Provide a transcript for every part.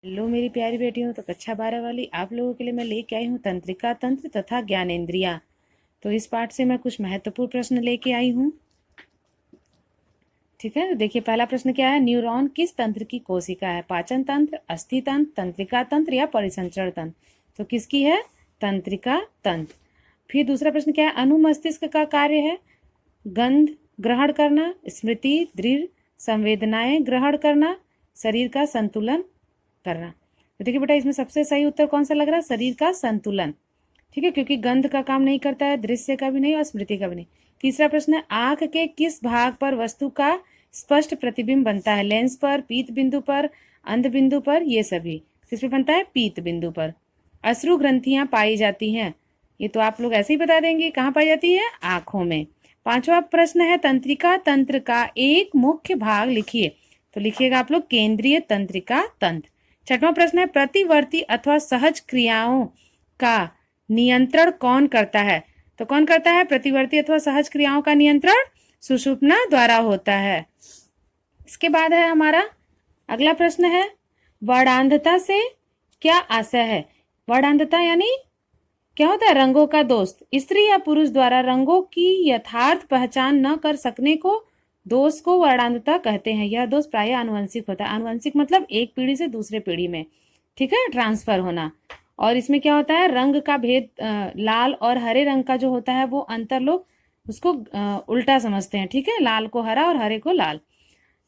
Hello मेरी प्यारी बेटियों, तो कक्षा 12 वाली आप लोगों के लिए मैं लेके आई हूँ तंत्रिका तंत्र तथा ज्ञानेंद्रियाँ। तो इस पाठ से मैं कुछ महत्वपूर्ण प्रश्न लेके आई हूँ। ठीक है, तो देखिए पहला प्रश्न क्या है। न्यूरॉन किस तंत्र की कोशिका है? पाचन तंत्र, अस्थि तंत्र, तंत्रिका तंत्र या परिसंचरण तंत्र? तो किसकी है? तंत्रिका तंत्र। फिर दूसरा प्रश्न क्या है। अनुमस्तिष्क का कार्य है गंध ग्रहण करना, स्मृति, दृढ़ संवेदनाएं ग्रहण करना, शरीर का संतुलन करना। तो देखिए बेटा, इसमें सबसे सही उत्तर कौन सा लग रहा है? शरीर का संतुलन। ठीक है, क्योंकि गंध का काम नहीं करता है, दृश्य का भी नहीं और स्मृति का भी नहीं। तीसरा प्रश्न है। आंख के किस भाग पर वस्तु का स्पष्ट प्रतिबिंब बनता है? लेंस पर, पीत बिंदु पर, अंध बिंदु पर, ये सभी। किस पे बनता है? पीत बिंदु पर। अश्रु ग्रंथियां पाई जाती हैं, ये तो आप लोग ऐसे ही बता देंगे। कहाँ पाई जाती है? आंखों में। पांचवा प्रश्न है। तंत्रिका तंत्र का एक मुख्य भाग लिखिए। तो लिखिएगा आप लोग केंद्रीय तंत्रिका तंत्र। छठवां प्रश्न है। प्रतिवर्ती अथवा सहज क्रियाओं का नियंत्रण कौन करता है? तो कौन करता है प्रतिवर्ती अथवा सहज क्रियाओं का नियंत्रण? सुषुप्ना द्वारा होता है। इसके बाद है हमारा अगला प्रश्न है। वर्णांधता से क्या आशय है? वर्णांधता यानी क्या होता है? रंगों का दोस्त। स्त्री या पुरुष द्वारा रंगों की यथार्थ पहचान न कर सकने को दोष को वर्णांधता कहते हैं। यह दोष प्रायः आनुवंशिक होता है। आनुवंशिक मतलब एक पीढ़ी से दूसरे पीढ़ी में, ठीक है, ट्रांसफर होना। और इसमें क्या होता है? रंग का भेद, लाल और हरे रंग का जो होता है वो अंतर लोग उसको उल्टा समझते हैं। ठीक है, लाल को हरा और हरे को लाल।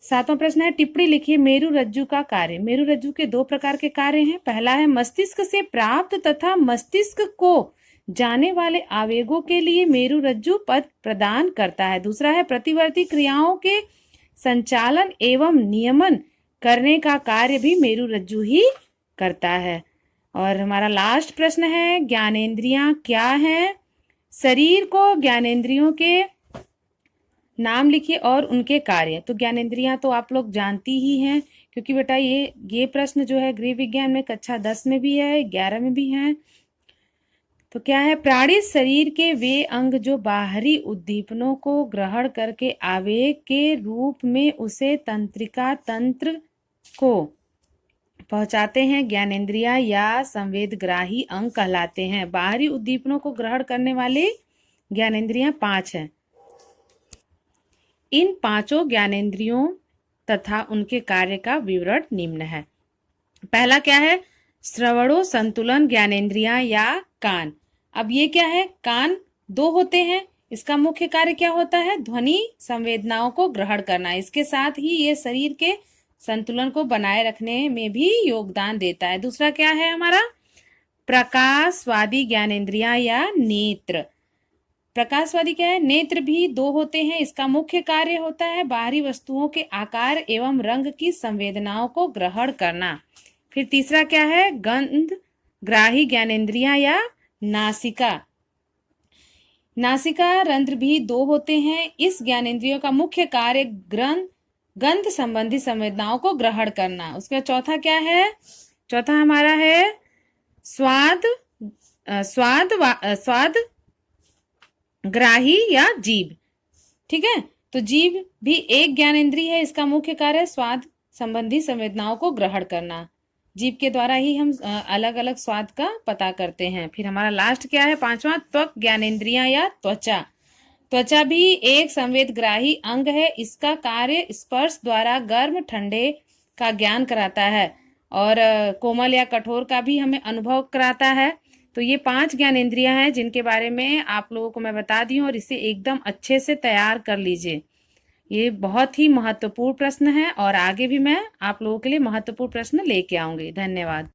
सातवां प्रश्न है। टिप्पणी लिखिए मेरु रज्जु का कार्य। मेरु रज्जु के दो प्रकार के कार्य हैं। पहला है मस्तिष्क से प्राप्त तथा मस्तिष्क को जाने वाले आवेगों के लिए मेरु रज्जु पद प्रदान करता है। दूसरा है प्रतिवर्ती क्रियाओं के संचालन एवं नियमन करने का कार्य भी मेरु रज्जु ही करता है। और हमारा लास्ट प्रश्न है। ज्ञानेंद्रियां क्या हैं? शरीर को ज्ञानेंद्रियों के नाम लिखिए और उनके कार्य। तो ज्ञानेंद्रियां तो आप लोग जानती ही हैं, क्योंकि बेटा ये प्रश्न जो है गृह विज्ञान में कक्षा 10 में भी है, 11 में भी है। तो क्या है? प्राणी शरीर के वे अंग जो बाहरी उद्दीपनों को ग्रहण करके आवेग के रूप में उसे तंत्रिका तंत्र को पहुंचाते हैं, ज्ञानेंद्रिया या संवेदग्राही अंग कहलाते हैं। बाहरी उद्दीपनों को ग्रहण करने वाले ज्ञानेंद्रियां 5 हैं। इन पांचों ज्ञानेंद्रियों तथा उनके कार्य का विवरण निम्न है। पहला क्या है? श्रवणो संतुलन ज्ञानेंद्रियां या कान। अब ये क्या है? कान दो होते हैं। इसका मुख्य कार्य क्या होता है? ध्वनि संवेदनाओं को ग्रहण करना। इसके साथ ही ये शरीर के संतुलन को बनाए रखने में भी योगदान देता है। दूसरा क्या है हमारा? प्रकाशवादी ज्ञानेंद्रियां या नेत्र। प्रकाशवादी क्या है? नेत्र भी दो होते हैं। इसका मुख्य कार्य होता है बाहरी वस्तुओं के आकार एवं रंग की संवेदनाओं को ग्रहण करना। फिर तीसरा क्या है? गंध ग्राही ज्ञानेंद्रियां या नासिका। नासिका रंध्र भी दो होते हैं। इस ज्ञानेंद्रियों का मुख्य कार्य गंध संबंधी संवेदनाओं को ग्रहण करना। उसका चौथा क्या है? चौथा हमारा है स्वाद ग्राही या जीभ। ठीक है, तो जीभ भी एक ज्ञानेंद्रिय है। इसका मुख्य कार्य है स्वाद संबंधी संवेदनाओं को ग्रहण करना। जीभ के द्वारा ही हम अलग अलग स्वाद का पता करते हैं। फिर हमारा लास्ट क्या है? पांचवा त्वक ज्ञानेंद्रियां या त्वचा। त्वचा भी एक संवेदग्राही अंग है। इसका कार्य स्पर्श द्वारा गर्म ठंडे का ज्ञान कराता है और कोमल या कठोर का भी हमें अनुभव कराता है। तो ये 5 ज्ञानेंद्रियां हैं जिनके बारे में आप लोगों को मैं बता दी हूँ, और इसे एकदम अच्छे से तैयार कर लीजिए। ये बहुत ही महत्वपूर्ण प्रश्न है और आगे भी मैं आप लोगों के लिए महत्वपूर्ण प्रश्न लेके आऊंगी। धन्यवाद।